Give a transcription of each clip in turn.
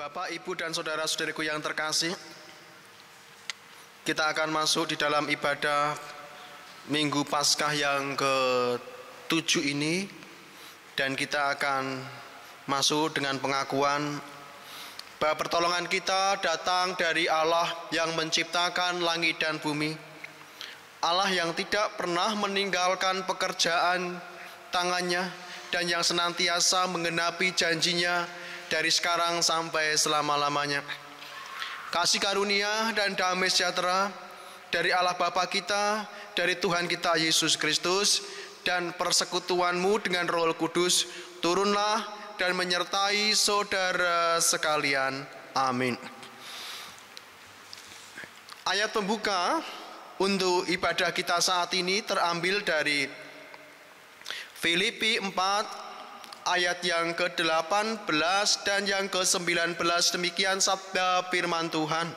Bapak, Ibu, dan saudara-saudariku yang terkasih, kita akan masuk di dalam ibadah Minggu Paskah yang ke-7 ini, dan kita akan masuk dengan pengakuan bahwa pertolongan kita datang dari Allah yang menciptakan langit dan bumi, Allah yang tidak pernah meninggalkan pekerjaan tangannya dan yang senantiasa menggenapi janjinya dari sekarang sampai selama-lamanya. Kasih karunia dan damai sejahtera dari Allah Bapa kita, dari Tuhan kita Yesus Kristus, dan persekutuanmu dengan Roh Kudus turunlah dan menyertai saudara sekalian. Amin. Ayat pembuka untuk ibadah kita saat ini terambil dari Filipi 4 ayat yang ke-18 dan yang ke-19. Demikian sabda firman Tuhan.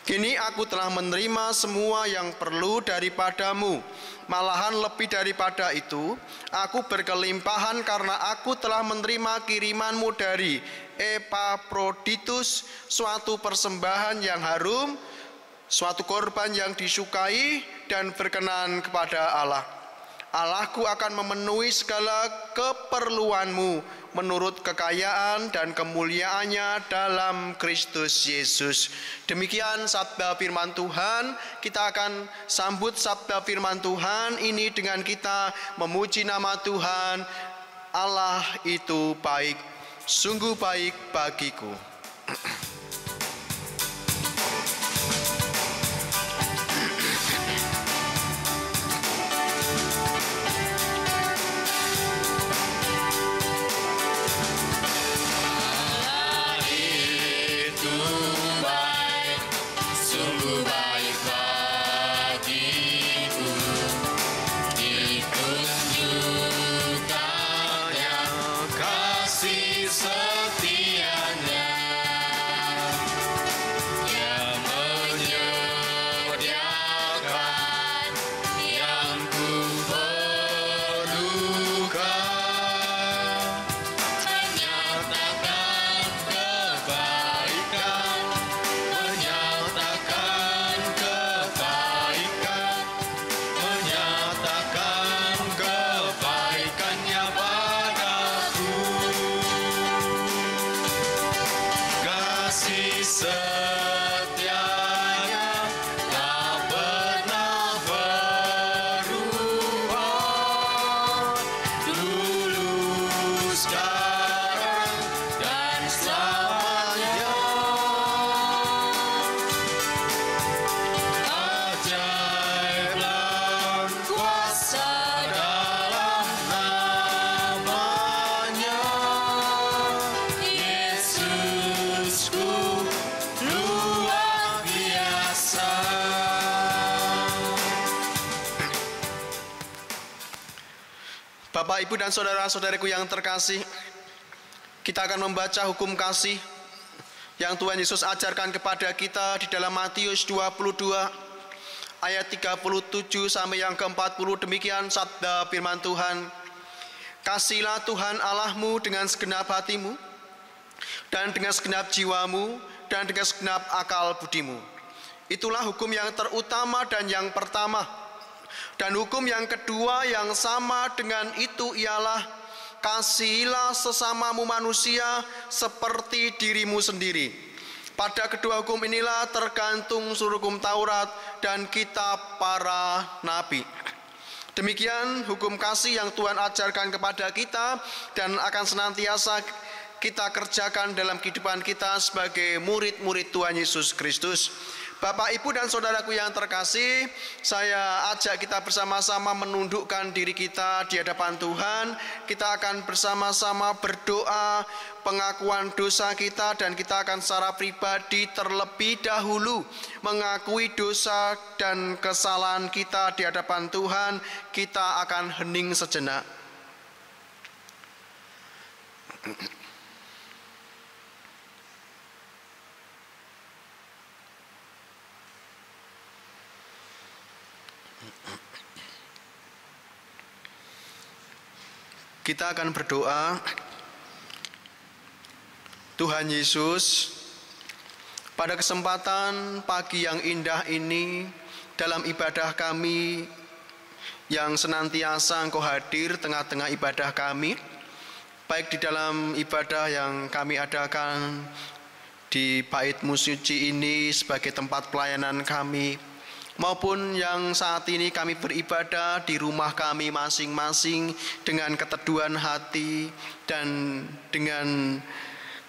Kini aku telah menerima semua yang perlu daripadamu, malahan lebih daripada itu, aku berkelimpahan karena aku telah menerima kirimanmu dari Epaphroditus, suatu persembahan yang harum, suatu korban yang disukai dan berkenan kepada Allah. Allahku akan memenuhi segala keperluanmu menurut kekayaan dan kemuliaannya dalam Kristus Yesus. Demikian sabda firman Tuhan. Kita akan sambut sabda firman Tuhan ini dengan kita memuji nama Tuhan. Allah itu baik, sungguh baik bagiku. Bapak, Ibu, dan saudara-saudariku yang terkasih, kita akan membaca hukum kasih yang Tuhan Yesus ajarkan kepada kita di dalam Matius 22 ayat 37 sampai yang ke-40. Demikian sabda firman Tuhan. Kasihilah Tuhan Allahmu dengan segenap hatimu dan dengan segenap jiwamu dan dengan segenap akal budimu. Itulah hukum yang terutama dan yang pertama. Dan hukum yang kedua yang sama dengan itu ialah kasihilah sesamamu manusia seperti dirimu sendiri. Pada kedua hukum inilah tergantung seluruh hukum Taurat dan kitab para nabi. Demikian hukum kasih yang Tuhan ajarkan kepada kita dan akan senantiasa kita kerjakan dalam kehidupan kita sebagai murid-murid Tuhan Yesus Kristus. Bapak, Ibu, dan saudaraku yang terkasih, saya ajak kita bersama-sama menundukkan diri kita di hadapan Tuhan. Kita akan bersama-sama berdoa pengakuan dosa kita, dan kita akan secara pribadi terlebih dahulu mengakui dosa dan kesalahan kita di hadapan Tuhan. Kita akan hening sejenak. Kita akan berdoa Tuhan Yesus, pada kesempatan pagi yang indah ini, dalam ibadah kami yang senantiasa Engkau hadir tengah-tengah ibadah kami, baik di dalam ibadah yang kami adakan di Bait-Mu Suci ini sebagai tempat pelayanan kami, maupun yang saat ini kami beribadah di rumah kami masing-masing dengan keteduhan hati dan dengan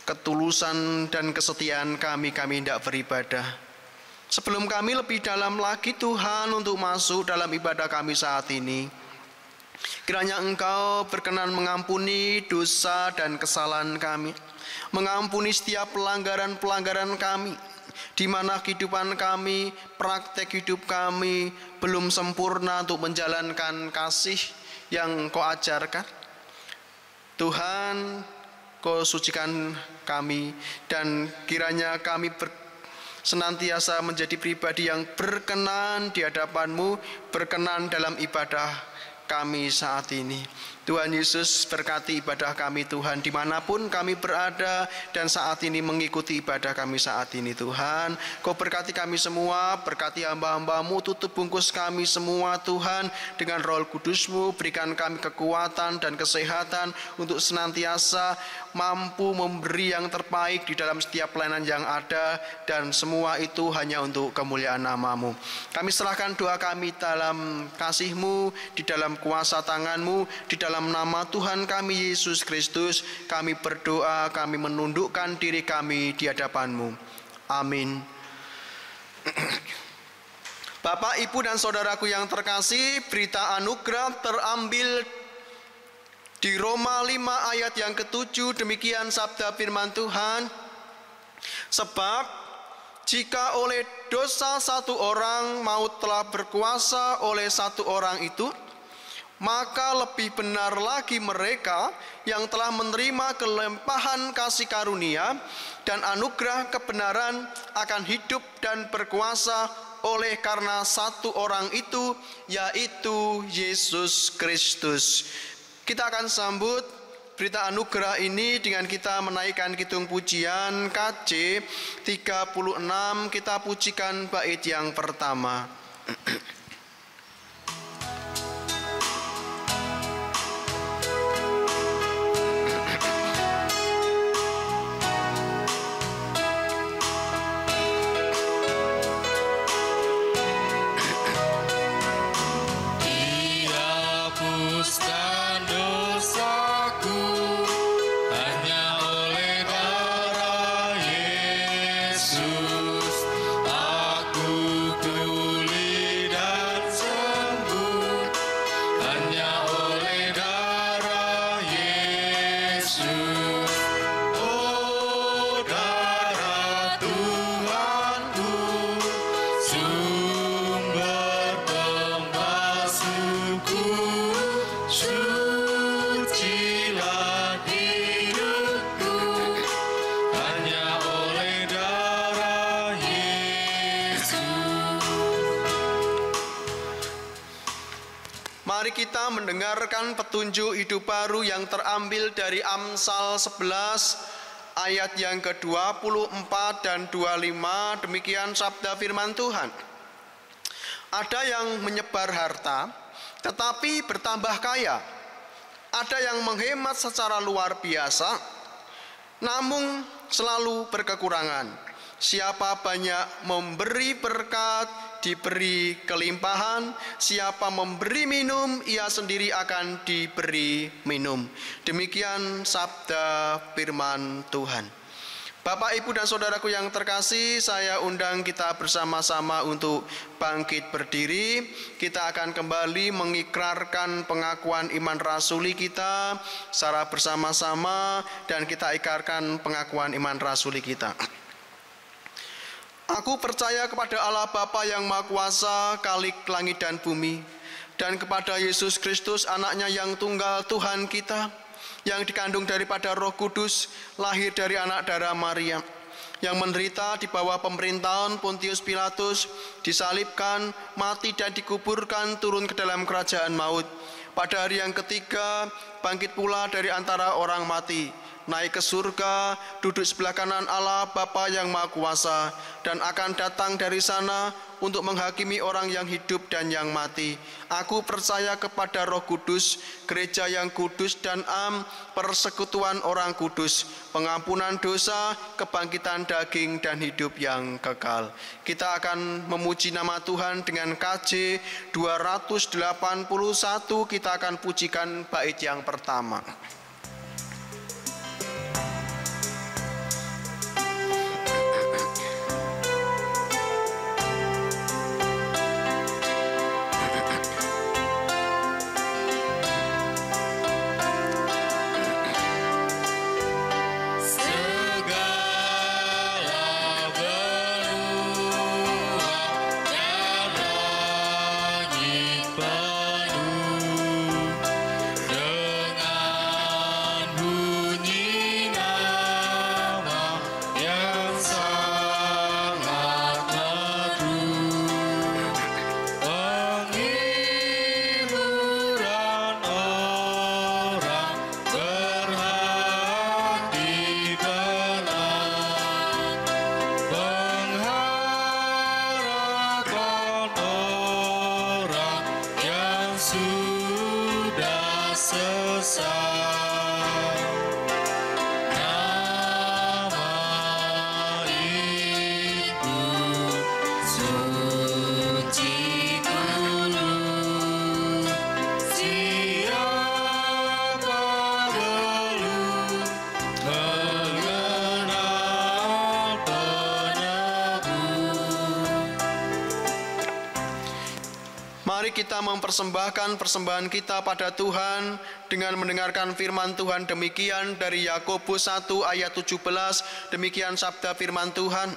ketulusan dan kesetiaan kami hendak beribadah. Sebelum kami lebih dalam lagi Tuhan untuk masuk dalam ibadah kami saat ini, kiranya Engkau berkenan mengampuni dosa dan kesalahan kami, mengampuni setiap pelanggaran-pelanggaran kami, di mana kehidupan kami, praktek hidup kami belum sempurna untuk menjalankan kasih yang Kau ajarkan. Tuhan, Kau sucikan kami, dan kiranya kami senantiasa menjadi pribadi yang berkenan di hadapan-Mu, berkenan dalam ibadah kami saat ini. Tuhan Yesus, berkati ibadah kami Tuhan dimanapun kami berada dan saat ini mengikuti ibadah kami saat ini Tuhan. Kau berkati kami semua, berkati hamba-hamba-Mu, tutup bungkus kami semua Tuhan dengan Roh Kudus-Mu, berikan kami kekuatan dan kesehatan untuk senantiasa mampu memberi yang terbaik di dalam setiap pelayanan yang ada, dan semua itu hanya untuk kemuliaan nama-Mu. Kami serahkan doa kami dalam kasih-Mu, di dalam kuasa tangan-Mu, di dalam nama Tuhan kami Yesus Kristus, kami berdoa, kami menundukkan diri kami di hadapan-Mu. Amin. Bapak, Ibu, dan saudaraku yang terkasih, berita anugerah terambil di Roma 5 ayat yang ke-7, demikian sabda firman Tuhan. Sebab jika oleh dosa satu orang maut telah berkuasa oleh satu orang itu, maka lebih benar lagi mereka yang telah menerima kelimpahan kasih karunia dan anugerah kebenaran akan hidup dan berkuasa oleh karena satu orang itu, yaitu Yesus Kristus. Kita akan sambut berita anugerah ini dengan kita menaikkan kidung pujian KJ 36, kita pujikan bait yang pertama. Mari kita mendengarkan petunjuk hidup baru yang terambil dari Amsal 11 ayat yang ke-24 dan 25, demikian sabda firman Tuhan. Ada yang menyebar harta tetapi bertambah kaya, ada yang menghemat secara luar biasa namun selalu berkekurangan. Siapa banyak memberi berkat, diberi kelimpahan. Siapa memberi minum, ia sendiri akan diberi minum. Demikian sabda firman Tuhan. Bapak, Ibu, dan saudaraku yang terkasih, saya undang kita bersama-sama untuk bangkit berdiri. Kita akan kembali mengikrarkan pengakuan iman rasuli kita secara bersama-sama, dan kita ikrarkan pengakuan iman rasuli kita. Aku percaya kepada Allah Bapa yang Maha Kuasa, Khalik langit dan bumi, dan kepada Yesus Kristus, anaknya yang tunggal Tuhan kita, yang dikandung daripada Roh Kudus, lahir dari anak darah Maria, yang menderita di bawah pemerintahan Pontius Pilatus, disalibkan, mati dan dikuburkan, turun ke dalam kerajaan maut. Pada hari yang ketiga, bangkit pula dari antara orang mati, naik ke surga, duduk sebelah kanan Allah Bapa yang Maha Kuasa, dan akan datang dari sana untuk menghakimi orang yang hidup dan yang mati. Aku percaya kepada Roh Kudus, gereja yang kudus dan persekutuan orang kudus, pengampunan dosa, kebangkitan daging dan hidup yang kekal. Kita akan memuji nama Tuhan dengan KJ 281, kita akan pujikan bait yang pertama. Mari kita mempersembahkan persembahan kita pada Tuhan dengan mendengarkan firman Tuhan demikian dari Yakobus 1 ayat 17, demikian sabda firman Tuhan.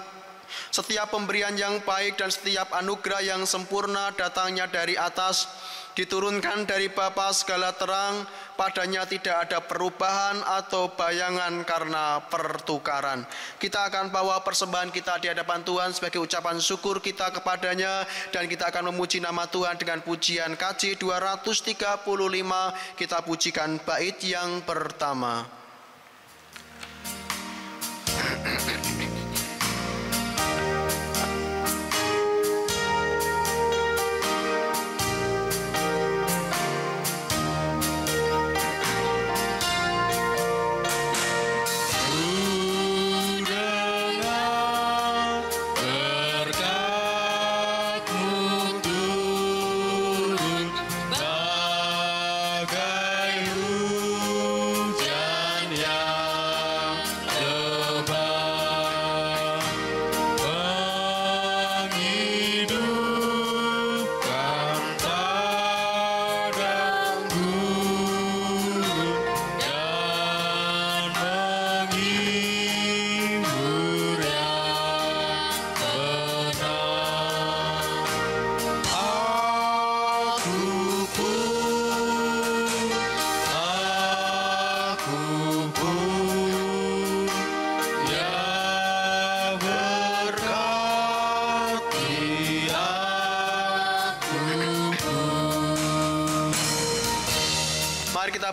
Setiap pemberian yang baik dan setiap anugerah yang sempurna datangnya dari atas, diturunkan dari Bapa segala terang, padanya tidak ada perubahan atau bayangan karena pertukaran. Kita akan bawa persembahan kita di hadapan Tuhan sebagai ucapan syukur kita kepadanya, dan kita akan memuji nama Tuhan dengan pujian KJ 235, kita pujikan bait yang pertama.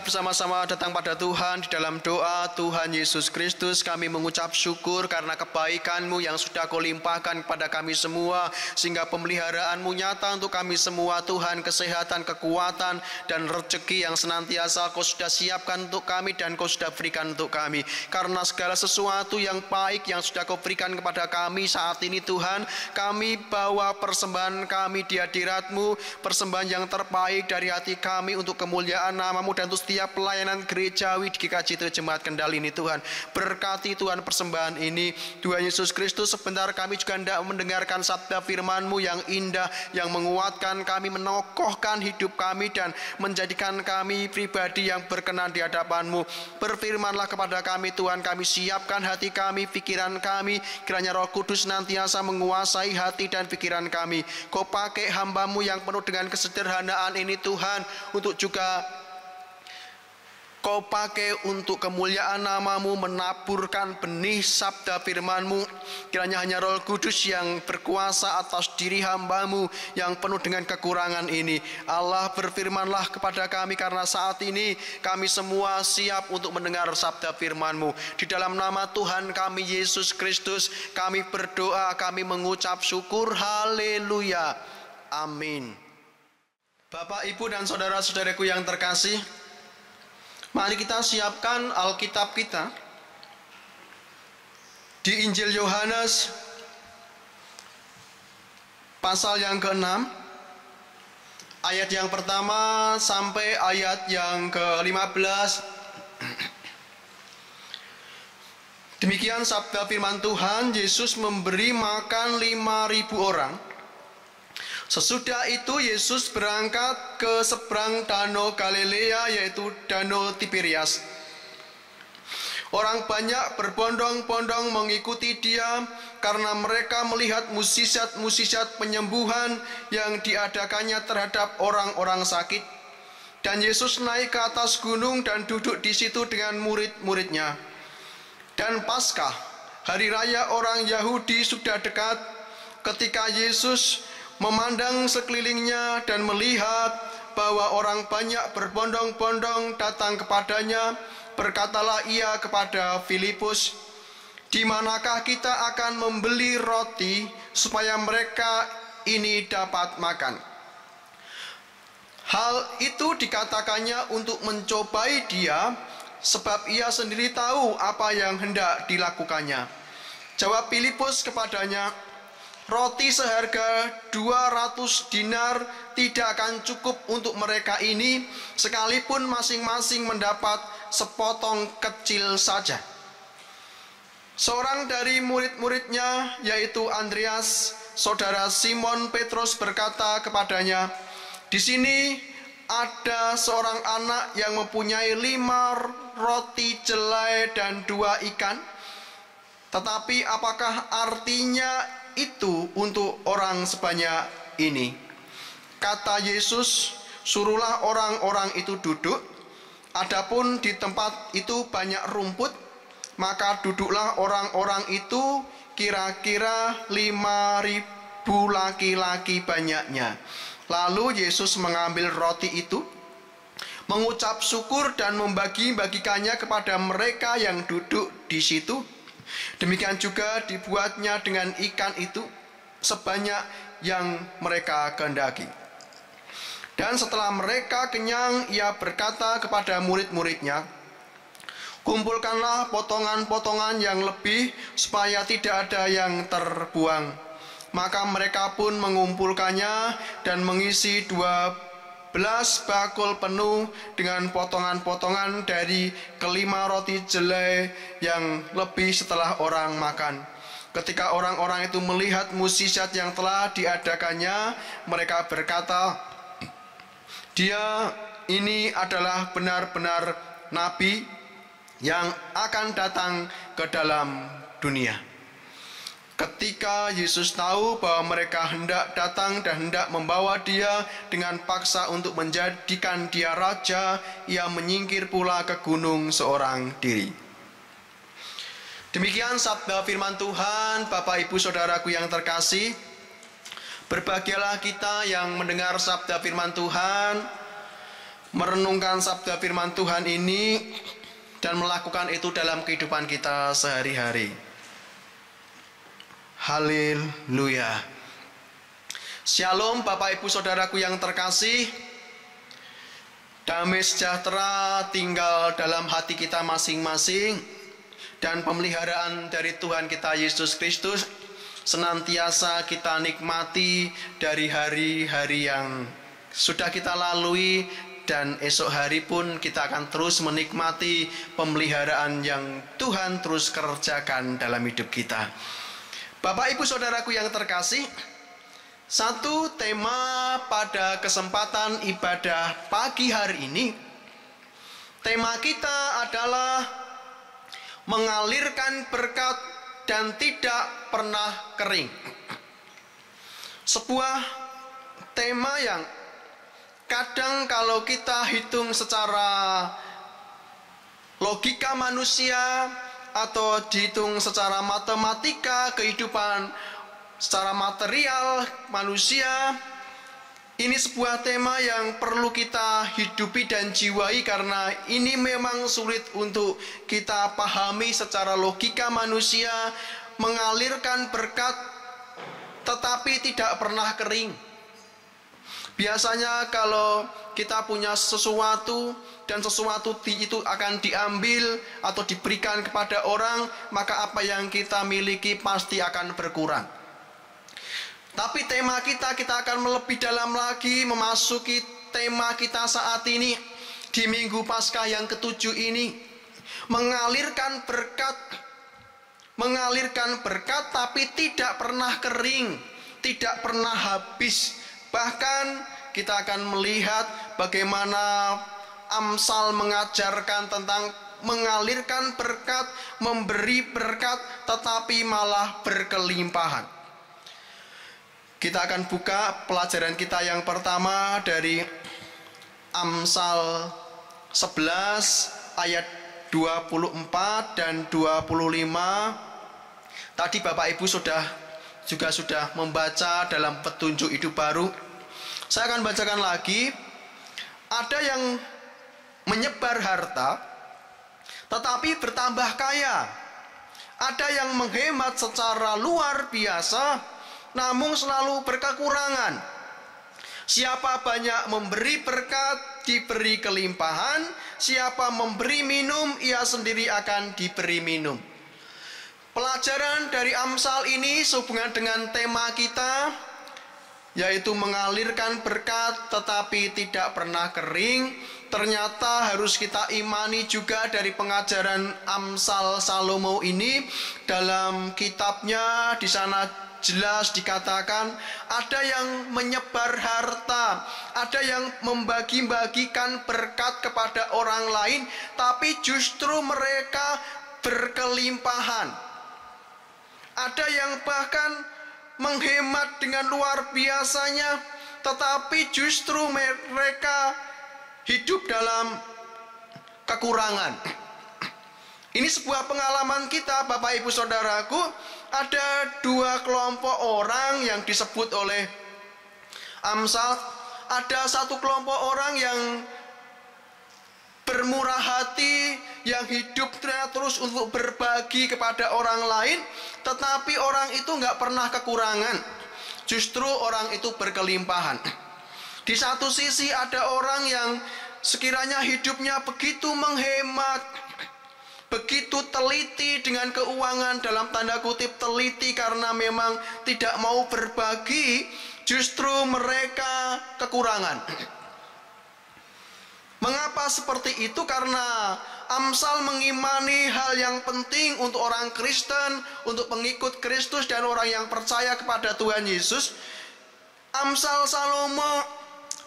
Bersama-sama datang pada Tuhan di dalam doa. Tuhan Yesus Kristus, kami mengucap syukur karena kebaikan-Mu yang sudah Kau limpahkan kepada kami semua, sehingga pemeliharaan-Mu nyata untuk kami semua. Tuhan, kesehatan, kekuatan, dan rezeki yang senantiasa Kau sudah siapkan untuk kami dan Kau sudah berikan untuk kami. Karena segala sesuatu yang baik yang sudah Kau berikan kepada kami saat ini, Tuhan, kami bawa persembahan kami di hadirat-Mu, persembahan yang terbaik dari hati kami untuk kemuliaan nama-Mu dan untuk setiap pelayanan gerejawi di GKJ Jemaat Kendal ini. Tuhan, berkati Tuhan persembahan ini. Tuhan Yesus Kristus, sebentar kami juga hendak mendengarkan sabda firman-Mu yang indah, yang menguatkan kami, menokohkan hidup kami, dan menjadikan kami pribadi yang berkenan di hadapan-Mu. Berfirmanlah kepada kami Tuhan, kami siapkan hati kami, pikiran kami, kiranya Roh Kudus nantiasa menguasai hati dan pikiran kami. Kau pakai hamba-Mu yang penuh dengan kesederhanaan ini Tuhan, untuk juga Kau pakai untuk kemuliaan nama-Mu, menaburkan benih sabda firman-Mu. Kiranya hanya Roh Kudus yang berkuasa atas diri hamba-Mu yang penuh dengan kekurangan ini. Allah, berfirmanlah kepada kami, karena saat ini kami semua siap untuk mendengar sabda firman-Mu. Di dalam nama Tuhan kami Yesus Kristus kami berdoa, kami mengucap syukur. Haleluya. Amin. Bapak, Ibu, dan saudara-saudaraku yang terkasih, mari kita siapkan Alkitab kita di Injil Yohanes pasal yang ke-6, ayat yang pertama sampai ayat yang ke-15. Demikian sabda firman Tuhan. Yesus memberi makan 5.000 orang. Sesudah itu Yesus berangkat ke seberang danau Galilea, yaitu danau Tiberias. Orang banyak berbondong-bondong mengikuti dia karena mereka melihat musisat-musisat penyembuhan yang diadakannya terhadap orang-orang sakit. Dan Yesus naik ke atas gunung dan duduk di situ dengan murid-muridnya. Dan Paskah, hari raya orang Yahudi, sudah dekat. Ketika Yesus memandang sekelilingnya dan melihat bahwa orang banyak berbondong-bondong datang kepadanya, berkatalah ia kepada Filipus, "Di manakah kita akan membeli roti supaya mereka ini dapat makan?" Hal itu dikatakannya untuk mencobai dia, sebab ia sendiri tahu apa yang hendak dilakukannya. Jawab Filipus kepadanya, "Roti seharga 200 dinar tidak akan cukup untuk mereka ini, sekalipun masing-masing mendapat sepotong kecil saja." Seorang dari murid-muridnya, yaitu Andreas, saudara Simon Petrus, berkata kepadanya, "Di sini ada seorang anak yang mempunyai 5 roti jelai dan 2 ikan. Tetapi apakah artinya itu untuk orang sebanyak ini?" Kata Yesus, "Suruhlah orang-orang itu duduk. Adapun di tempat itu banyak rumput, maka duduklah orang-orang itu, kira-kira 5.000 laki-laki banyaknya." Lalu Yesus mengambil roti itu, mengucap syukur dan membagi-bagikannya kepada mereka yang duduk di situ. Demikian juga dibuatnya dengan ikan itu, sebanyak yang mereka kehendaki. Dan setelah mereka kenyang, ia berkata kepada murid-muridnya, "Kumpulkanlah potongan-potongan yang lebih, supaya tidak ada yang terbuang." Maka mereka pun mengumpulkannya dan mengisi 12 bakul penuh dengan potongan-potongan dari kelima roti jelai yang lebih setelah orang makan. Ketika orang-orang itu melihat mukjizat yang telah diadakannya, mereka berkata, "Dia ini adalah benar-benar nabi yang akan datang ke dalam dunia." Ketika Yesus tahu bahwa mereka hendak datang dan hendak membawa dia dengan paksa untuk menjadikan dia raja, ia menyingkir pula ke gunung seorang diri. Demikian sabda firman Tuhan. Bapak, Ibu, saudaraku yang terkasih, berbahagialah kita yang mendengar sabda firman Tuhan, merenungkan sabda firman Tuhan ini, dan melakukan itu dalam kehidupan kita sehari-hari. Haleluya. Shalom Bapak, Ibu, saudaraku yang terkasih. Damai sejahtera tinggal dalam hati kita masing-masing, dan pemeliharaan dari Tuhan kita Yesus Kristus senantiasa kita nikmati dari hari-hari yang sudah kita lalui, dan esok hari pun kita akan terus menikmati pemeliharaan yang Tuhan terus kerjakan dalam hidup kita. Bapak, Ibu, saudaraku yang terkasih, satu tema pada kesempatan ibadah pagi hari ini, tema kita adalah mengalirkan berkat dan tidak pernah kering. Sebuah tema yang kadang kalau kita hitung secara logika manusia atau dihitung secara matematika kehidupan secara material manusia. Ini sebuah tema yang perlu kita hidupi dan jiwai, karena ini memang sulit untuk kita pahami secara logika manusia. Mengalirkan berkat tetapi tidak pernah kering. Biasanya kalau kita punya sesuatu dan sesuatu itu akan diambil atau diberikan kepada orang, maka apa yang kita miliki pasti akan berkurang. Tapi tema kita akan lebih dalam lagi, memasuki tema kita saat ini di Minggu Paskah yang ke-7 ini. Mengalirkan berkat tapi tidak pernah kering, tidak pernah habis. Bahkan kita akan melihat bagaimana Amsal mengajarkan tentang mengalirkan berkat, memberi berkat tetapi malah berkelimpahan. Kita akan buka pelajaran kita yang pertama dari Amsal 11 ayat 24 dan 25. Tadi Bapak Ibu sudah membaca dalam petunjuk hidup baru. Saya akan bacakan lagi. Ada yang menyebar harta tetapi bertambah kaya. Ada yang menghemat secara luar biasa namun selalu berkekurangan. Siapa banyak memberi berkat, diberi kelimpahan. Siapa memberi minum, ia sendiri akan diberi minum. Pelajaran dari Amsal ini sehubungan dengan tema kita, yaitu mengalirkan berkat tetapi tidak pernah kering. Ternyata harus kita imani juga dari pengajaran Amsal Salomo ini. Dalam kitabnya di sana jelas dikatakan ada yang menyebar harta, ada yang membagi-bagikan berkat kepada orang lain, tapi justru mereka berkelimpahan. Ada yang bahkan menghemat dengan luar biasanya, tetapi justru mereka hidup dalam kekurangan. Ini sebuah pengalaman kita, Bapak Ibu Saudaraku. Ada dua kelompok orang yang disebut oleh Amsal. Ada satu kelompok orang yang bermurah hati, yang hidupnya terus untuk berbagi kepada orang lain, tetapi orang itu nggak pernah kekurangan. Justru orang itu berkelimpahan. Di satu sisi ada orang yang sekiranya hidupnya begitu menghemat, begitu teliti dengan keuangan, dalam tanda kutip teliti karena memang tidak mau berbagi, justru mereka kekurangan. Mengapa seperti itu? Karena Amsal mengimani hal yang penting untuk orang Kristen, untuk pengikut Kristus dan orang yang percaya kepada Tuhan Yesus. Amsal Salomo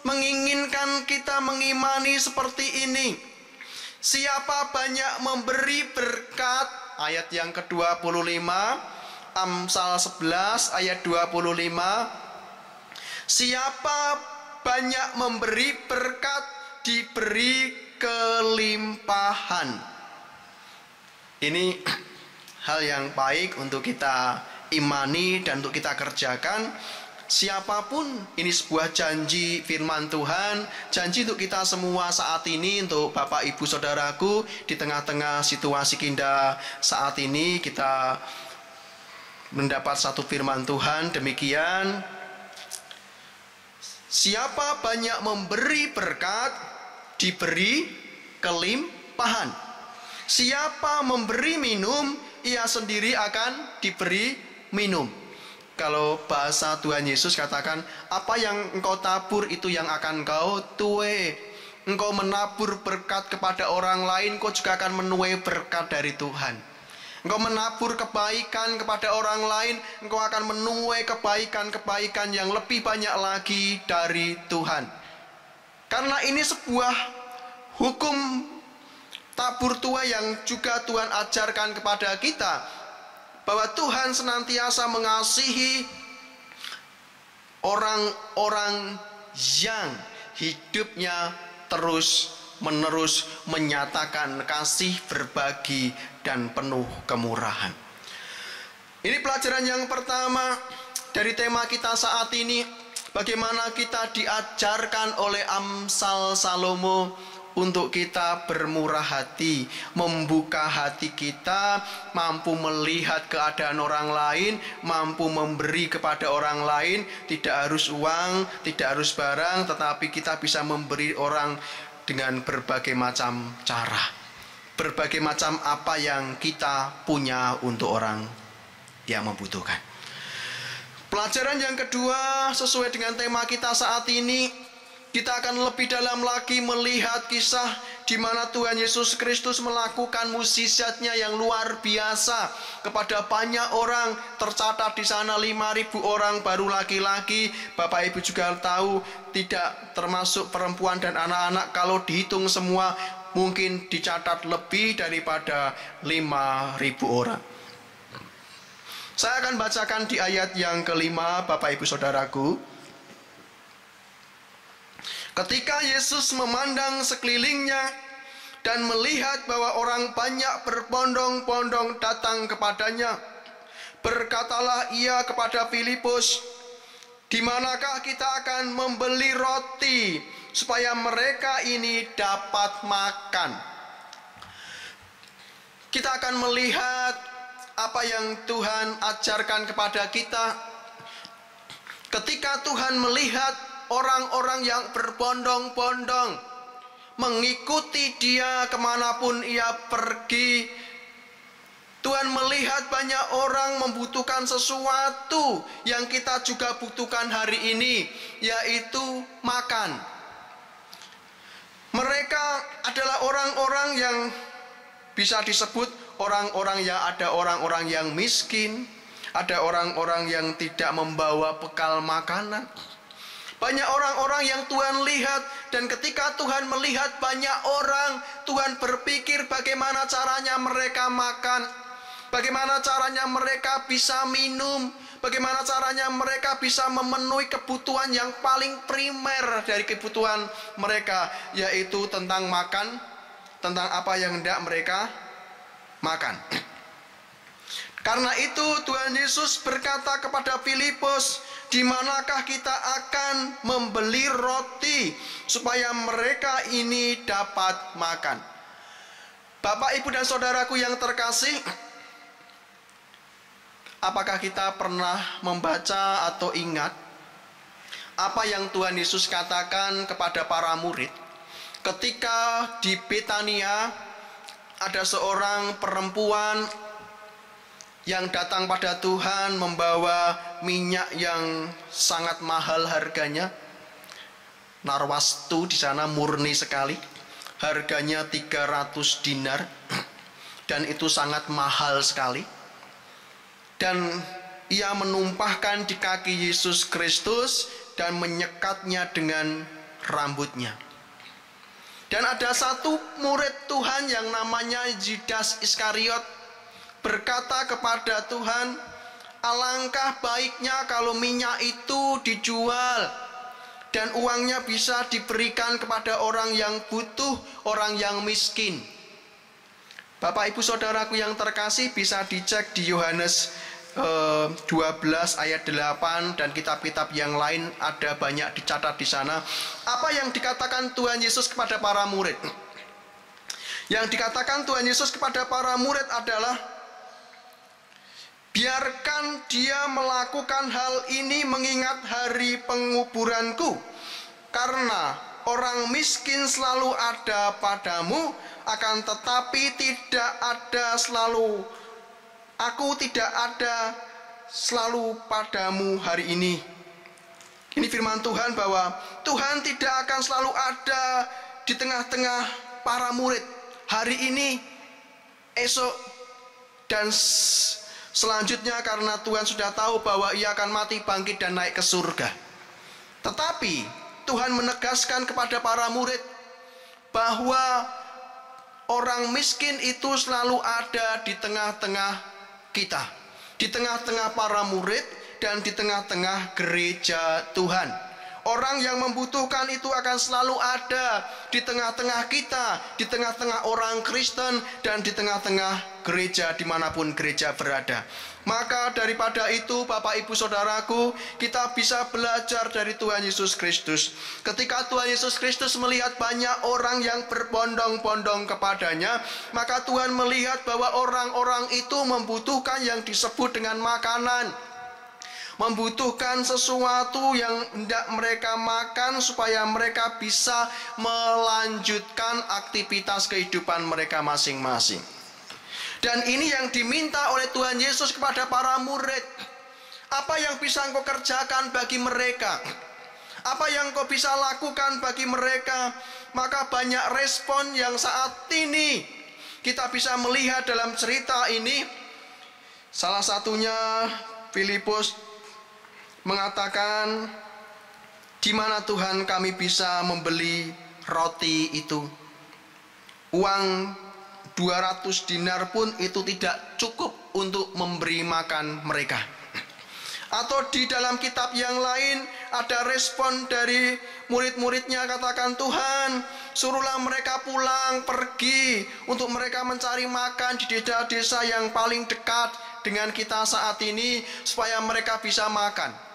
menginginkan kita mengimani seperti ini. Siapa banyak memberi berkat, ayat yang ke-25, Amsal 11 ayat 25. Siapa banyak memberi berkat, diberi kelimpahan. Ini hal yang baik untuk kita imani dan untuk kita kerjakan. Siapapun, ini sebuah janji firman Tuhan, janji untuk kita semua saat ini, untuk Bapak Ibu Saudaraku. Di tengah-tengah situasi kita saat ini, kita mendapat satu firman Tuhan demikian: siapa banyak memberi berkat, diberi kelimpahan. Siapa memberi minum, ia sendiri akan diberi minum. Kalau bahasa Tuhan Yesus katakan, apa yang engkau tabur itu yang akan engkau tuai. Engkau menabur berkat kepada orang lain, engkau juga akan menuai berkat dari Tuhan. Engkau menabur kebaikan kepada orang lain, engkau akan menuai kebaikan-kebaikan yang lebih banyak lagi dari Tuhan. Karena ini sebuah hukum tabur tuai yang juga Tuhan ajarkan kepada kita, bahwa Tuhan senantiasa mengasihi orang-orang yang hidupnya terus menerus menyatakan kasih, berbagi, dan penuh kemurahan. Ini pelajaran yang pertama dari tema kita saat ini. Bagaimana kita diajarkan oleh Amsal Salomo untuk kita bermurah hati, membuka hati kita, mampu melihat keadaan orang lain, mampu memberi kepada orang lain, tidak harus uang, tidak harus barang, tetapi kita bisa memberi orang dengan berbagai macam cara. Berbagai macam apa yang kita punya untuk orang yang membutuhkan. Pelajaran yang kedua, sesuai dengan tema kita saat ini, kita akan lebih dalam lagi melihat kisah di mana Tuhan Yesus Kristus melakukan mukjizatnya yang luar biasa kepada banyak orang. Tercatat di sana 5.000 orang baru laki-laki. Bapak Ibu juga tahu tidak termasuk perempuan dan anak-anak. Kalau dihitung semua mungkin dicatat lebih daripada 5.000 orang. Saya akan bacakan di ayat yang kelima, Bapak Ibu Saudaraku. Ketika Yesus memandang sekelilingnya dan melihat bahwa orang banyak berbondong-bondong datang kepadanya, berkatalah ia kepada Filipus, "Di manakah kita akan membeli roti supaya mereka ini dapat makan?" Kita akan melihat apa yang Tuhan ajarkan kepada kita. Ketika Tuhan melihat orang-orang yang berbondong-bondong mengikuti Dia kemanapun Ia pergi, Tuhan melihat banyak orang membutuhkan sesuatu yang kita juga butuhkan hari ini, yaitu makan. Mereka adalah orang-orang yang bisa disebut orang-orang yang miskin, ada orang-orang yang tidak membawa bekal makanan. Banyak orang-orang yang Tuhan lihat, dan ketika Tuhan melihat banyak orang, Tuhan berpikir bagaimana caranya mereka makan, bagaimana caranya mereka bisa minum, bagaimana caranya mereka bisa memenuhi kebutuhan yang paling primer dari kebutuhan mereka, yaitu tentang makan, tentang apa yang hendak mereka makan. Karena itu Tuhan Yesus berkata kepada Filipus, "Di manakah kita akan membeli roti supaya mereka ini dapat makan?" Bapak, Ibu, dan saudaraku yang terkasih, apakah kita pernah membaca atau ingat apa yang Tuhan Yesus katakan kepada para murid ketika di Betania ada seorang perempuan yang datang pada Tuhan membawa minyak yang sangat mahal harganya. Narwastu di sana murni sekali. Harganya 300 dinar. Dan itu sangat mahal sekali. Dan ia menumpahkan di kaki Yesus Kristus dan menyekatnya dengan rambutnya. Dan ada satu murid Tuhan yang namanya Yudas Iskariot berkata kepada Tuhan, "Alangkah baiknya kalau minyak itu dijual dan uangnya bisa diberikan kepada orang yang butuh, orang yang miskin." Bapak, Ibu, saudaraku yang terkasih, bisa dicek di Yohanes 12 ayat 8 dan kitab-kitab yang lain, ada banyak dicatat di sana. Apa yang dikatakan Tuhan Yesus kepada para murid? Yang dikatakan Tuhan Yesus kepada para murid adalah, "Biarkan dia melakukan hal ini mengingat hari penguburanku, karena orang miskin selalu ada padamu, akan tetapi Aku tidak ada selalu padamu hari ini." Ini firman Tuhan bahwa Tuhan tidak akan selalu ada di tengah-tengah para murid hari ini, esok, dan selanjutnya, karena Tuhan sudah tahu bahwa ia akan mati, bangkit, dan naik ke surga. Tetapi Tuhan menegaskan kepada para murid bahwa orang miskin itu selalu ada di tengah-tengah kita, di tengah-tengah para murid dan di tengah-tengah gereja Tuhan. Orang yang membutuhkan itu akan selalu ada di tengah-tengah kita, di tengah-tengah orang Kristen, dan di tengah-tengah gereja dimanapun gereja berada. Maka daripada itu, Bapak Ibu Saudaraku, kita bisa belajar dari Tuhan Yesus Kristus. Ketika Tuhan Yesus Kristus melihat banyak orang yang berbondong-bondong kepadanya, maka Tuhan melihat bahwa orang-orang itu membutuhkan yang disebut dengan makanan, membutuhkan sesuatu yang hendak mereka makan supaya mereka bisa melanjutkan aktivitas kehidupan mereka masing-masing. Dan ini yang diminta oleh Tuhan Yesus kepada para murid. Apa yang bisa engkau kerjakan bagi mereka? Apa yang engkau bisa lakukan bagi mereka? Maka banyak respon yang saat ini kita bisa melihat dalam cerita ini. Salah satunya Filipus mengatakan, di mana Tuhan kami bisa membeli roti itu? Uang 200 dinar pun itu tidak cukup untuk memberi makan mereka. Atau di dalam kitab yang lain ada respon dari murid-muridnya, katakan, Tuhan, suruhlah mereka pulang pergi untuk mereka mencari makan di desa-desa yang paling dekat dengan kita saat ini supaya mereka bisa makan.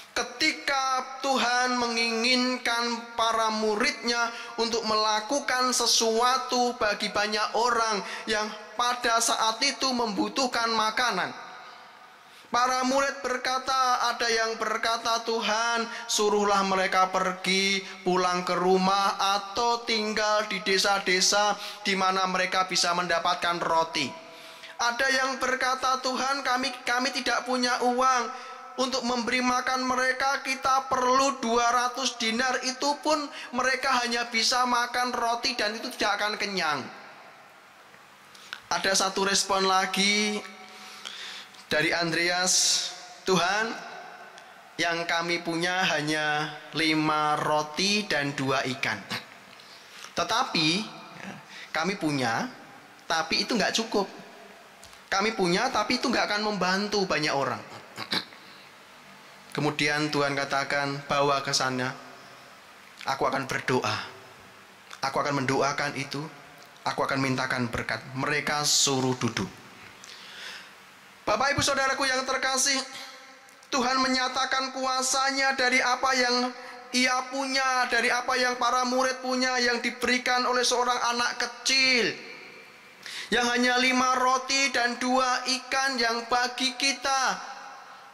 Ketika Tuhan menginginkan para muridnya untuk melakukan sesuatu bagi banyak orang yang pada saat itu membutuhkan makanan, para murid berkata, ada yang berkata, Tuhan, suruhlah mereka pergi pulang ke rumah atau tinggal di desa-desa di mana mereka bisa mendapatkan roti. Ada yang berkata, Tuhan, kami tidak punya uang untuk memberi makan mereka, kita perlu 200 dinar, itu pun mereka hanya bisa makan roti dan itu tidak akan kenyang. Ada satu respon lagi dari Andreas, Tuhan, yang kami punya hanya 5 roti dan 2 ikan. Tetapi kami punya, tapi itu nggak cukup. Kami punya, tapi itu nggak akan membantu banyak orang. Kemudian Tuhan katakan, bawa ke sana, aku akan berdoa, aku akan mendoakan itu, aku akan mintakan berkat. Mereka suruh duduk. Bapak Ibu Saudaraku yang terkasih, Tuhan menyatakan kuasanya dari apa yang Ia punya, dari apa yang para murid punya, yang diberikan oleh seorang anak kecil yang hanya 5 roti dan 2 ikan, yang bagi kita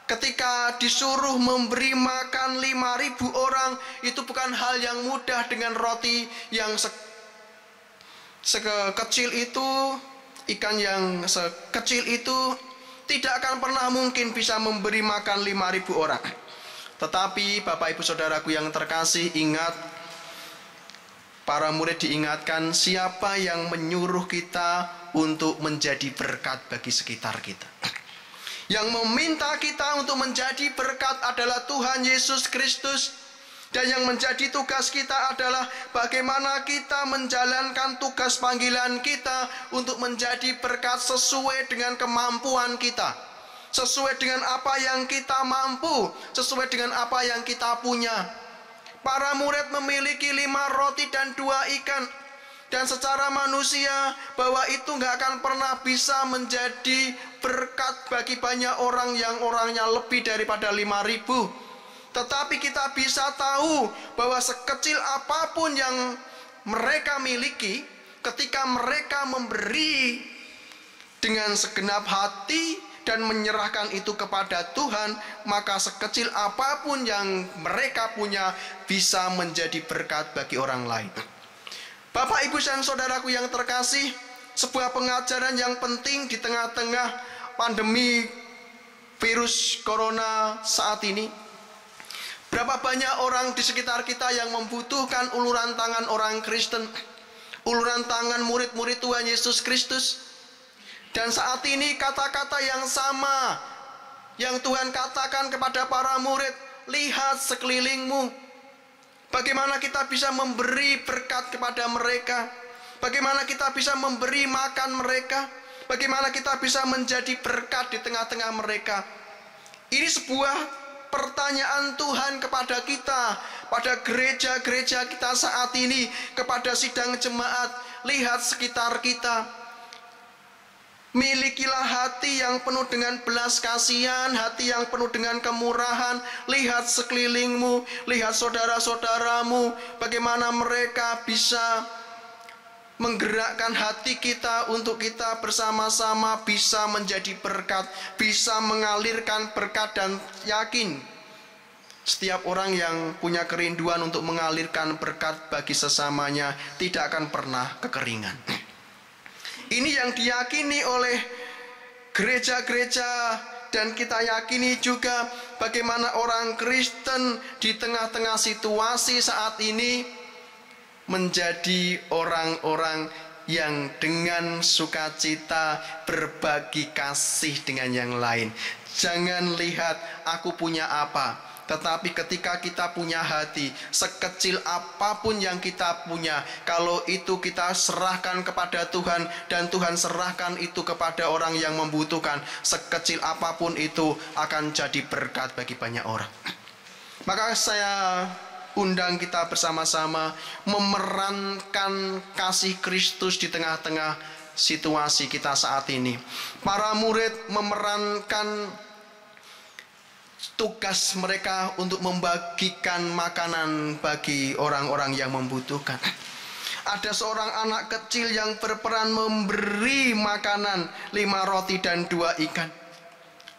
ketika disuruh memberi makan 5.000 orang, itu bukan hal yang mudah. Dengan roti yang sekecil itu, ikan yang sekecil itu, tidak akan pernah mungkin bisa memberi makan 5.000 orang. Tetapi Bapak Ibu Saudaraku yang terkasih, ingat, para murid diingatkan, siapa yang menyuruh kita untuk menjadi berkat bagi sekitar kita. Yang meminta kita untuk menjadi berkat adalah Tuhan Yesus Kristus. Dan yang menjadi tugas kita adalah bagaimana kita menjalankan tugas panggilan kita untuk menjadi berkat sesuai dengan kemampuan kita, sesuai dengan apa yang kita mampu, sesuai dengan apa yang kita punya. Para murid memiliki 5 roti dan 2 ikan. Dan secara manusia, bahwa itu nggak akan pernah bisa menjadi berkat bagi banyak orang yang orangnya lebih daripada 5.000. Tetapi kita bisa tahu bahwa sekecil apapun yang mereka miliki, ketika mereka memberi dengan segenap hati dan menyerahkan itu kepada Tuhan, maka sekecil apapun yang mereka punya bisa menjadi berkat bagi orang lain. Bapak, Ibu, dan Saudaraku yang terkasih, sebuah pengajaran yang penting di tengah-tengah pandemi virus corona saat ini. Berapa banyak orang di sekitar kita yang membutuhkan uluran tangan orang Kristen, uluran tangan murid-murid Tuhan Yesus Kristus. Dan saat ini kata-kata yang sama yang Tuhan katakan kepada para murid, lihat sekelilingmu. Bagaimana kita bisa memberi berkat kepada mereka? Bagaimana kita bisa memberi makan mereka? Bagaimana kita bisa menjadi berkat di tengah-tengah mereka? Ini sebuah pertanyaan Tuhan kepada kita, pada gereja-gereja kita saat ini, kepada sidang jemaat. Lihat sekitar kita. Milikilah hati yang penuh dengan belas kasihan, hati yang penuh dengan kemurahan. Lihat sekelilingmu, lihat saudara-saudaramu, bagaimana mereka bisa menggerakkan hati kita untuk kita bersama-sama bisa menjadi berkat, bisa mengalirkan berkat. Dan yakin setiap orang yang punya kerinduan untuk mengalirkan berkat bagi sesamanya tidak akan pernah kekeringan. Ini yang diyakini oleh gereja-gereja, dan kita yakini juga bagaimana orang Kristen di tengah-tengah situasi saat ini menjadi orang-orang yang dengan sukacita berbagi kasih dengan yang lain. Jangan lihat aku punya apa, tetapi ketika kita punya hati, sekecil apapun yang kita punya, kalau itu kita serahkan kepada Tuhan, dan Tuhan serahkan itu kepada orang yang membutuhkan, sekecil apapun itu akan jadi berkat bagi banyak orang. Maka saya undang kita bersama-sama memerankan kasih Kristus di tengah-tengah situasi kita saat ini. Para murid memerankan tugas mereka untuk membagikan makanan bagi orang-orang yang membutuhkan. Ada seorang anak kecil yang berperan memberi makanan 5 roti dan 2 ikan.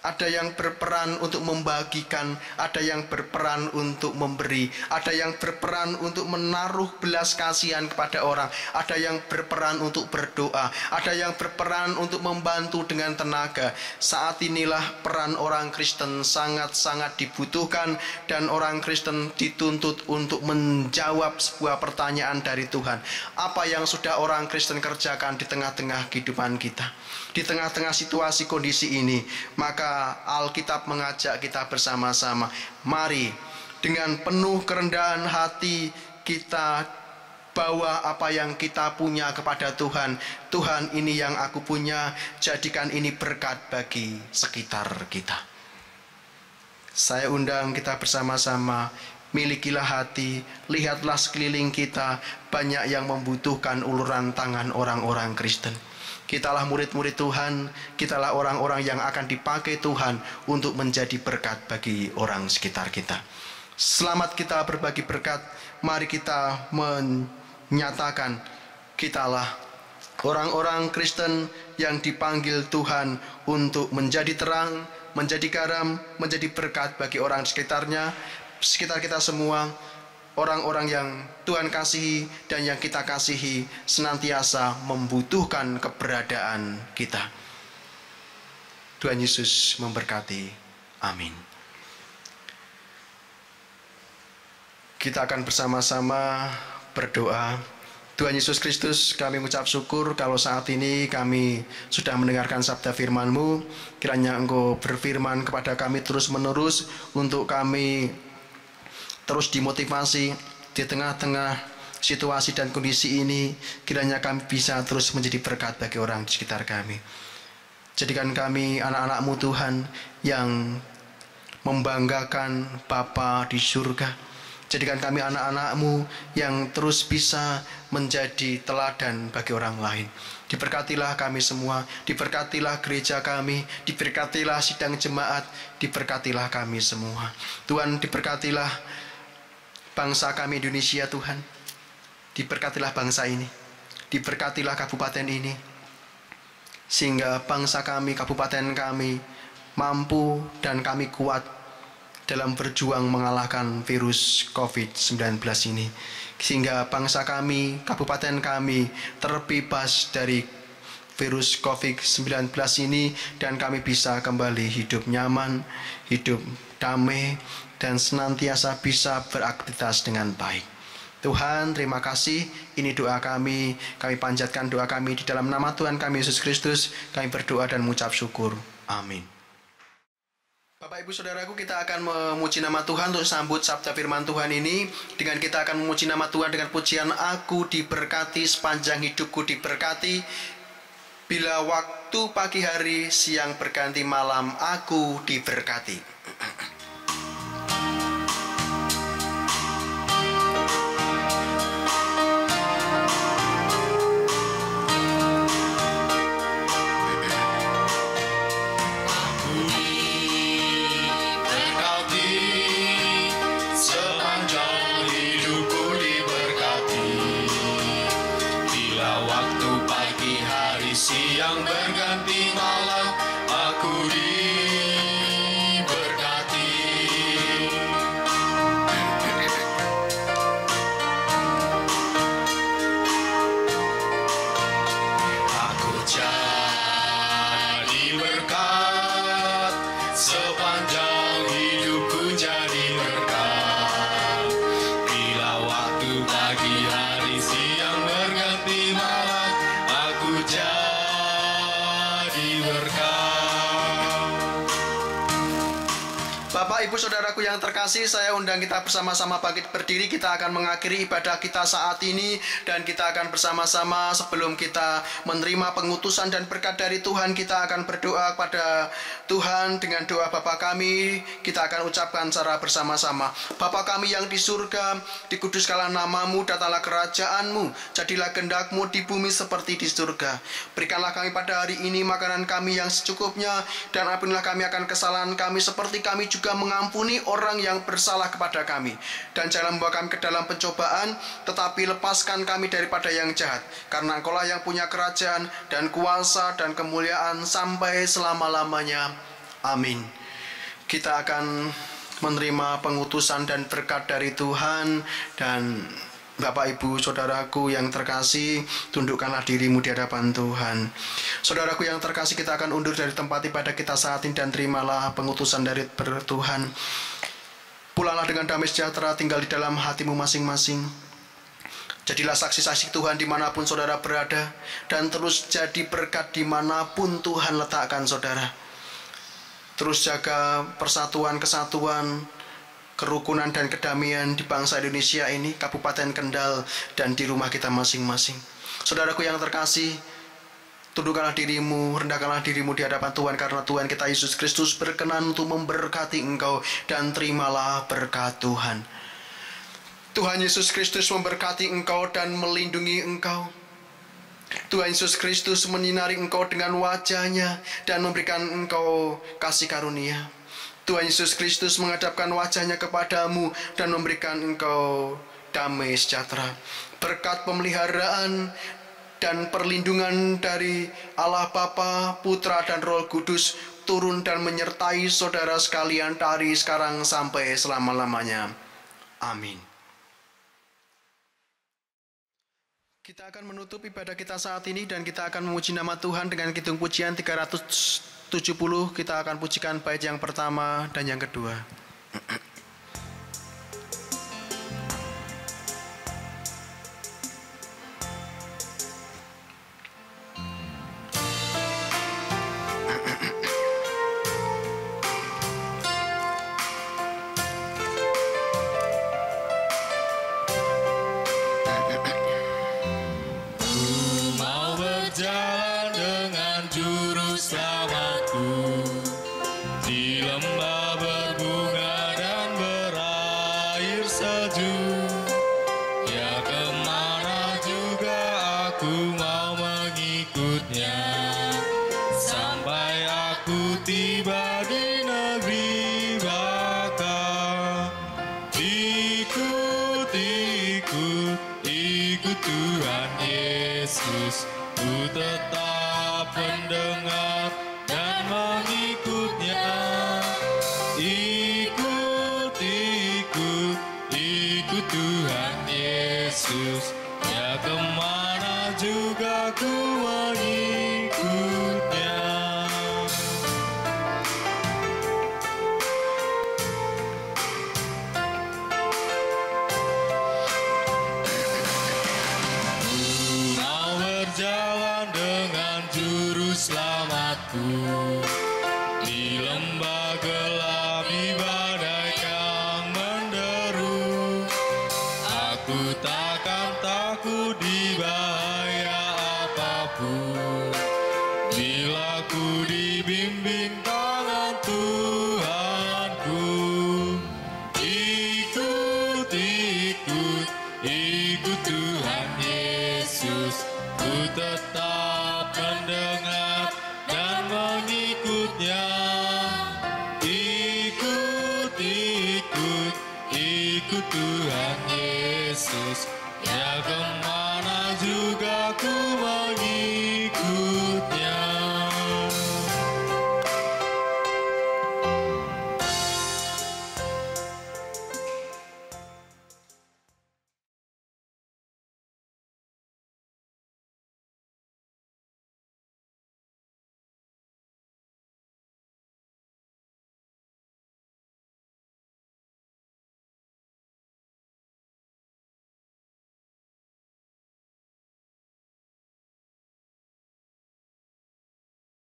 Ada yang berperan untuk membagikan, ada yang berperan untuk memberi, ada yang berperan untuk menaruh belas kasihan kepada orang, ada yang berperan untuk berdoa, ada yang berperan untuk membantu dengan tenaga. Saat inilah peran orang Kristen sangat-sangat dibutuhkan, dan orang Kristen dituntut untuk menjawab sebuah pertanyaan dari Tuhan. Apa yang sudah orang Kristen kerjakan di tengah-tengah kehidupan kita, di tengah-tengah situasi kondisi ini? Maka Alkitab mengajak kita bersama-sama, mari dengan penuh kerendahan hati kita bawa apa yang kita punya kepada Tuhan. Tuhan, ini yang aku punya, jadikan ini berkat bagi sekitar kita. Saya undang kita bersama-sama, milikilah hati, lihatlah sekeliling kita, banyak yang membutuhkan uluran tangan orang-orang Kristen. Kitalah murid-murid Tuhan, kitalah orang-orang yang akan dipakai Tuhan untuk menjadi berkat bagi orang sekitar kita. Selamat kita berbagi berkat, mari kita menyatakan kitalah orang-orang Kristen yang dipanggil Tuhan untuk menjadi terang, menjadi garam, menjadi berkat bagi orang sekitarnya, sekitar kita semua. Orang-orang yang Tuhan kasihi dan yang kita kasihi senantiasa membutuhkan keberadaan kita. Tuhan Yesus memberkati. Amin. Kita akan bersama-sama berdoa. Tuhan Yesus Kristus, kami mengucap syukur kalau saat ini kami sudah mendengarkan sabda firman-Mu. Kiranya Engkau berfirman kepada kami terus-menerus untuk kami terus dimotivasi di tengah-tengah situasi dan kondisi ini. Kiranya kami bisa terus menjadi berkat bagi orang di sekitar kami. Jadikan kami anak-anak-Mu Tuhan yang membanggakan Bapa di surga. Jadikan kami anak-anak-Mu yang terus bisa menjadi teladan bagi orang lain. Diberkatilah kami semua, diberkatilah gereja kami, diberkatilah sidang jemaat, diberkatilah kami semua. Tuhan, diberkatilah bangsa kami Indonesia. Tuhan, diberkatilah bangsa ini, diberkatilah kabupaten ini, sehingga bangsa kami, kabupaten kami mampu dan kami kuat dalam berjuang mengalahkan virus COVID-19 ini, sehingga bangsa kami, kabupaten kami terbebas dari virus COVID-19 ini, dan kami bisa kembali hidup nyaman, hidup damai, dan senantiasa bisa beraktivitas dengan baik. Tuhan, terima kasih. Ini doa kami panjatkan doa kami di dalam nama Tuhan kami Yesus Kristus. Kami berdoa dan mengucap syukur. Amin. Bapak Ibu Saudaraku, kita akan memuji nama Tuhan untuk sambut sabda firman Tuhan ini. Dengan kita akan memuji nama Tuhan dengan pujian, aku diberkati, sepanjang hidupku diberkati. Bila waktu pagi hari, siang berganti malam, aku diberkati. Bapak, Ibu, Saudaraku yang terkasih, saya undang kita bersama-sama bangkit berdiri. Kita akan mengakhiri ibadah kita saat ini, dan kita akan bersama-sama sebelum kita menerima pengutusan dan berkat dari Tuhan, kita akan berdoa kepada Tuhan dengan doa Bapa kami. Kita akan ucapkan secara bersama-sama. Bapa kami yang di surga, dikuduskanlah namamu, datanglah kerajaan-Mu, jadilah kehendak-Mu di bumi seperti di surga. Berikanlah kami pada hari ini makanan kami yang secukupnya, dan ampunilah kami akan kesalahan kami seperti kami juga mengampuni orang yang bersalah kepada kami. Dan jangan membawa kami ke dalam pencobaan, tetapi lepaskan kami daripada yang jahat. Karena Engkau-lah yang punya kerajaan dan kuasa dan kemuliaan sampai selama-lamanya. Amin. Kita akan menerima pengutusan dan berkat dari Tuhan. Dan Bapak, Ibu, Saudaraku yang terkasih, tundukkanlah dirimu di hadapan Tuhan. Saudaraku yang terkasih, kita akan undur dari tempat ibadah kita saat ini, dan terimalah pengutusan dari Tuhan. Pulanglah dengan damai sejahtera, tinggal di dalam hatimu masing-masing. Jadilah saksi-saksi Tuhan dimanapun saudara berada, dan terus jadi berkat dimanapun Tuhan letakkan saudara. Terus jaga persatuan, kesatuan, kerukunan dan kedamaian di bangsa Indonesia ini, Kabupaten Kendal, dan di rumah kita masing-masing. Saudaraku yang terkasih, tundukkanlah dirimu, rendahkanlah dirimu di hadapan Tuhan, karena Tuhan kita Yesus Kristus berkenan untuk memberkati engkau, dan terimalah berkat Tuhan. Tuhan Yesus Kristus memberkati engkau dan melindungi engkau. Tuhan Yesus Kristus menyinari engkau dengan wajah-Nya dan memberikan engkau kasih karunia. Tuhan Yesus Kristus menghadapkan wajah-Nya kepadamu dan memberikan engkau damai sejahtera. Berkat pemeliharaan dan perlindungan dari Allah Bapa, Putra, dan Roh Kudus turun dan menyertai saudara sekalian dari sekarang sampai selama-lamanya. Amin. Kita akan menutup ibadah kita saat ini, dan kita akan memuji nama Tuhan dengan kidung pujian 370. Kita akan pujikan bait yang pertama dan yang kedua. Ikut Tuhan Yesus, ya kemana juga ku